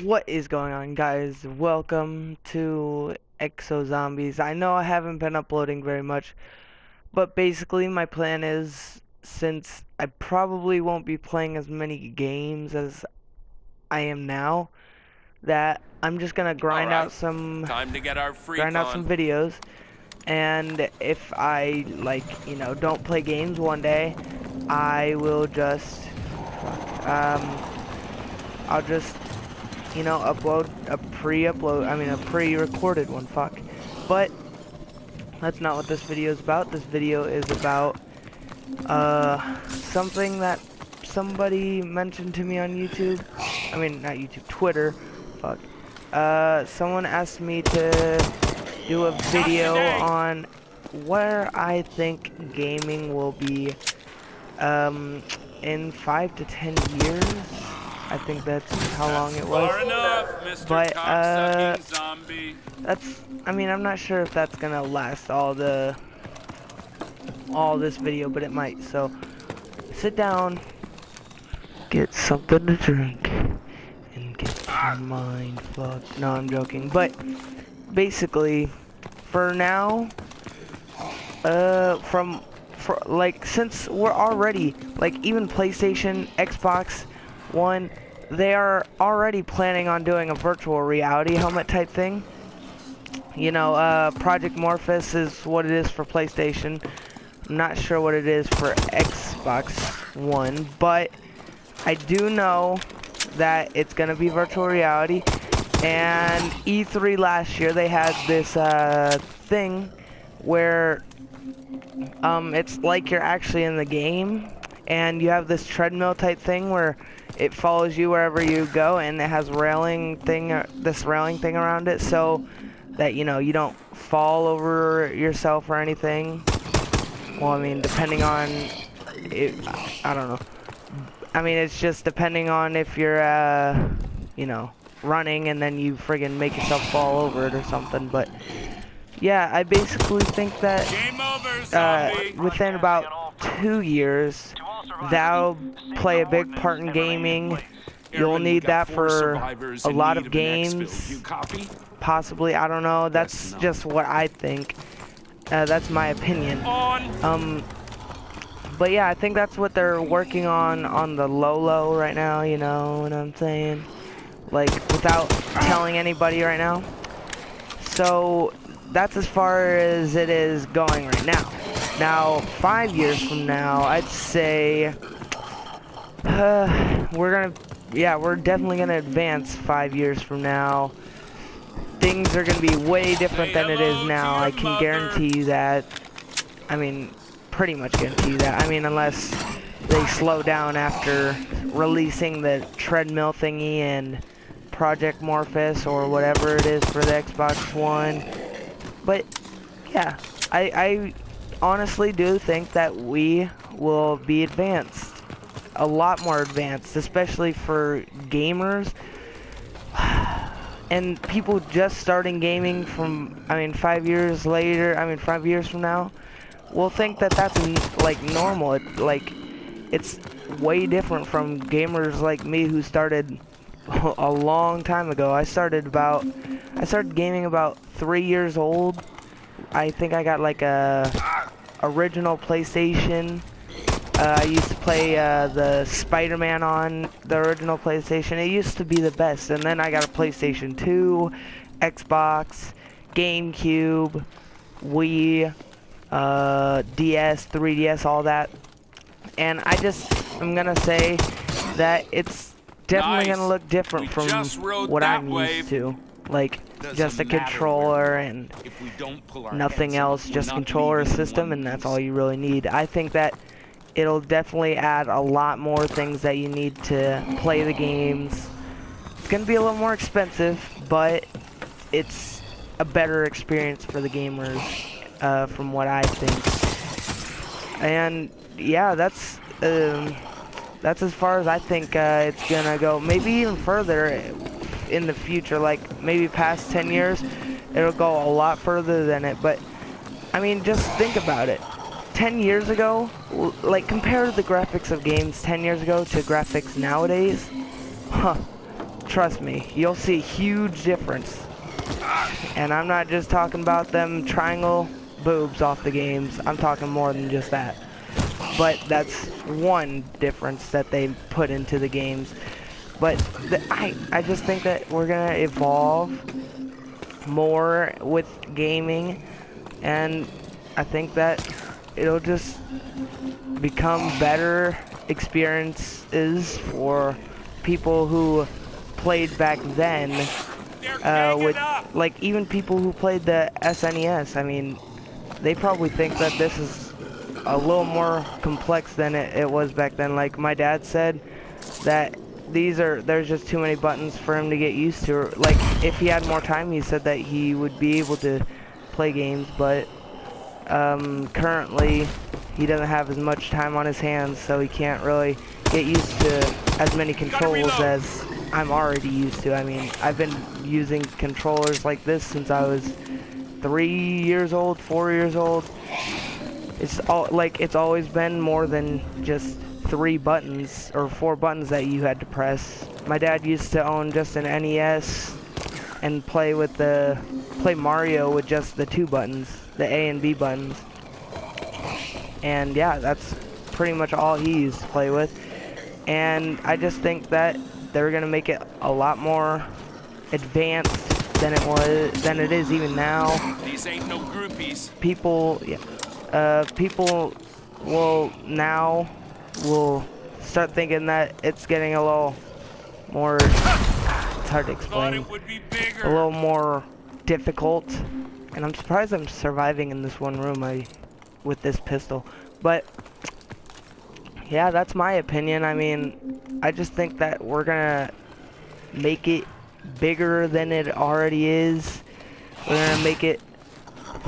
What is going on, guys? Welcome to Exo Zombies. I know I haven't been uploading very much, but basically my plan is, since I probably won't be playing as many games as I am now, that I'm just gonna grind out some Time to get our freak on. videos. And if I don't play games one day, I will just I'll just upload a pre-recorded one, But that's not what this video is about. This video is about something that somebody mentioned to me on YouTube. I mean, not YouTube, Twitter. Someone asked me to do a video on where I think gaming will be in 5 to 10 years. I think that's how long it was. Far enough, Mr. But zombie. I'm not sure if that's gonna last all this video, but it might. So sit down, get something to drink, and get your mind fucked. No, I'm joking. But basically, for now, since we're already, even PlayStation, Xbox One, they are already planning on doing a virtual reality helmet type thing. Project Morpheus is what it is for PlayStation. I'm not sure what it is for Xbox One, but I do know that it's gonna be virtual reality. And E3 last year, they had this thing where it's like you're actually in the game, and you have this treadmill type thing where it follows you wherever you go, and it has this railing thing around it, so that you don't fall over yourself or anything. Well, I mean, depending on it, I don't know. I mean, it's just depending on if you're running and then you friggin' make yourself fall over it or something. But yeah, I basically think that within about 2 years, that'll play a big part in gaming. You'll need that for a lot of games, possibly. I don't know. That's just what I think. That's my opinion. But yeah, I think that's what they're working on the low right now. You know what I'm saying? Like, without telling anybody right now. So that's as far as it is going right now. Now, 5 years from now, I'd say we're definitely gonna advance 5 years from now. Things are gonna be way different than it is now. I can guarantee you that. I mean, pretty much guarantee you that. I mean, unless they slow down after releasing the treadmill thingy and Project Morpheus or whatever it is for the Xbox One. But yeah, I honestly do think that we will be advanced. A lot more advanced, especially for gamers. And people just starting gaming from, 5 years later, 5 years from now, will think that that's normal. It's way different from gamers like me who started a long time ago. I started gaming about 3 years old. I think I got a original PlayStation. I used to play the Spider-Man on the original PlayStation. It used to be the best. And then I got a PlayStation 2, Xbox, GameCube, Wii, DS, 3DS, all that. And I'm gonna say that it's definitely gonna look different from what I'm used to. Like, just a controller and nothing else, just controller system, and that's all you really need. I think that it'll definitely add a lot more things that you need to play the games. It's gonna be a little more expensive, but it's a better experience for the gamers, from what I think. And yeah, that's as far as I think it's gonna go. Maybe even further in the future, like maybe past 10 years, it'll go a lot further than it. But I mean, just think about it. 10 years ago, compare the graphics of games 10 years ago to graphics nowadays. Trust me, you'll see a huge difference. And I'm not just talking about them triangle boobs off the games. I'm talking more than just that. But that's one difference that they put into the games. But I just think that we're gonna evolve more with gaming, and I think that it'll just become better experiences for people who played back then, with like even people who played the SNES. I mean, they probably think that this is a little more complex than it was back then. Like my dad said that there's just too many buttons for him to get used to. Like if he had more time, he said that he would be able to play games, but currently he doesn't have as much time on his hands, so he can't really get used to as many controls as I'm already used to. I mean, I've been using controllers like this since I was 3 years old, 4 years old. It's always been more than just 3 buttons or 4 buttons that you had to press. My dad used to own just an NES and play Mario with just the 2 buttons, the A and B buttons. And yeah, that's pretty much all he used to play with. And I just think that they're gonna make it a lot more advanced than it is even now. These ain't no groupies. People will start thinking that it's getting a little more, it's hard to explain, a little more difficult. And I'm surprised I'm surviving in this one room with this pistol. But yeah, that's my opinion. I mean, I just think that we're gonna make it bigger than it already is. We're gonna make it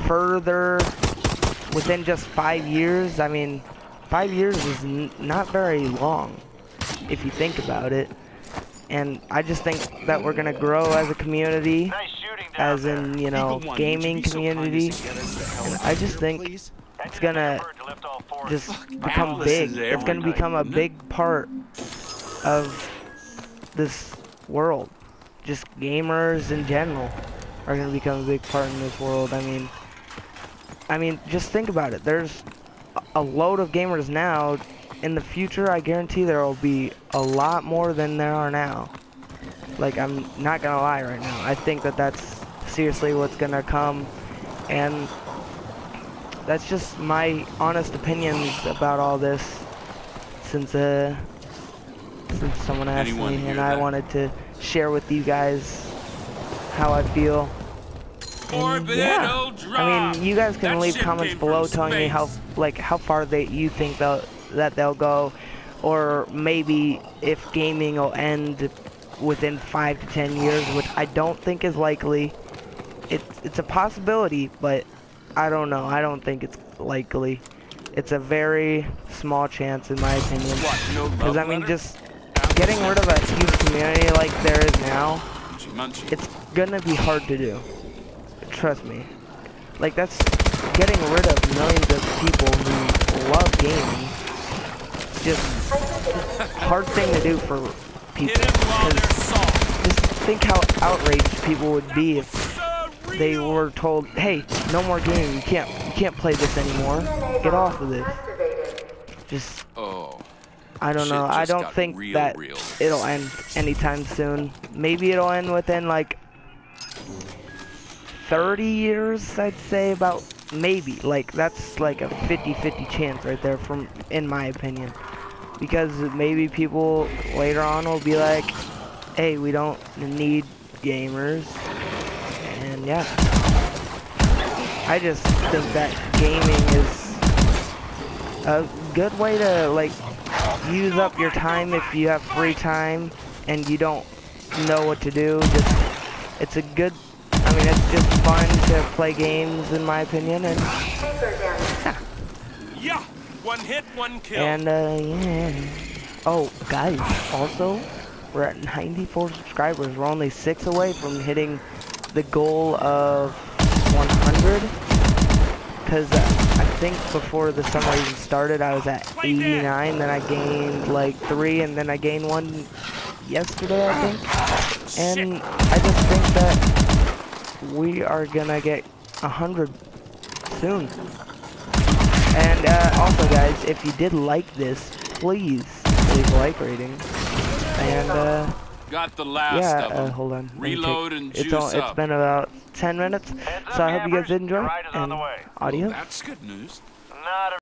further within just 5 years. I mean, 5 years is not very long if you think about it. And I just think that we're gonna grow as a community, as in, you know, gaming community. And I just think it's gonna just become big. It's gonna become a big part of this world. Just gamers in general are gonna become a big part in this world. I mean, just think about it. There's a load of gamers now. In the future, I guarantee there will be a lot more than there are now. Like, I'm not gonna lie right now. I think that that's seriously what's gonna come, and that's just my honest opinions about all this. Since someone asked me, and I wanted to share with you guys how I feel. And yeah, I mean, you guys can leave comments below telling me how far you think that they'll go, or maybe if gaming will end within 5 to 10 years, which I don't think is likely. It's a possibility, but I don't know. I don't think it's likely. It's a very small chance, in my opinion. Because I mean, just getting rid of a huge community like there is now, it's gonna be hard to do. Trust me. Like, that's getting rid of millions of people who love gaming. Just hard thing to do for people. Just think how outraged people would be if they were told, "Hey, no more gaming. You can't play this anymore. Get off of this." Just, I don't know. I don't think that it'll end anytime soon. Maybe it'll end within like 30 years, I'd say. About maybe, like, that's like a 50-50 chance right there, in my opinion, because maybe people later on will be like, hey, we don't need gamers. And yeah, I just think that gaming is a good way to, like, use up your time if you have free time and you don't know what to do. It's a good, I mean, it's just fun to play games, in my opinion. And yeah, one hit, one kill. And yeah. Oh, guys, also, we're at 94 subscribers. We're only 6 away from hitting the goal of 100. Because I think before the summer even started, I was at 89. Then I gained like 3, and then I gained 1 yesterday, I think. And I just think that we are gonna get 100 soon. And also guys, if you did like this, please leave a like rating. And Got the last yeah, of them. hold on. Let me Reload check. and It's juice it's up. been about 10 minutes. So I hope you guys did enjoy. And Well, adios. that's good news. Not a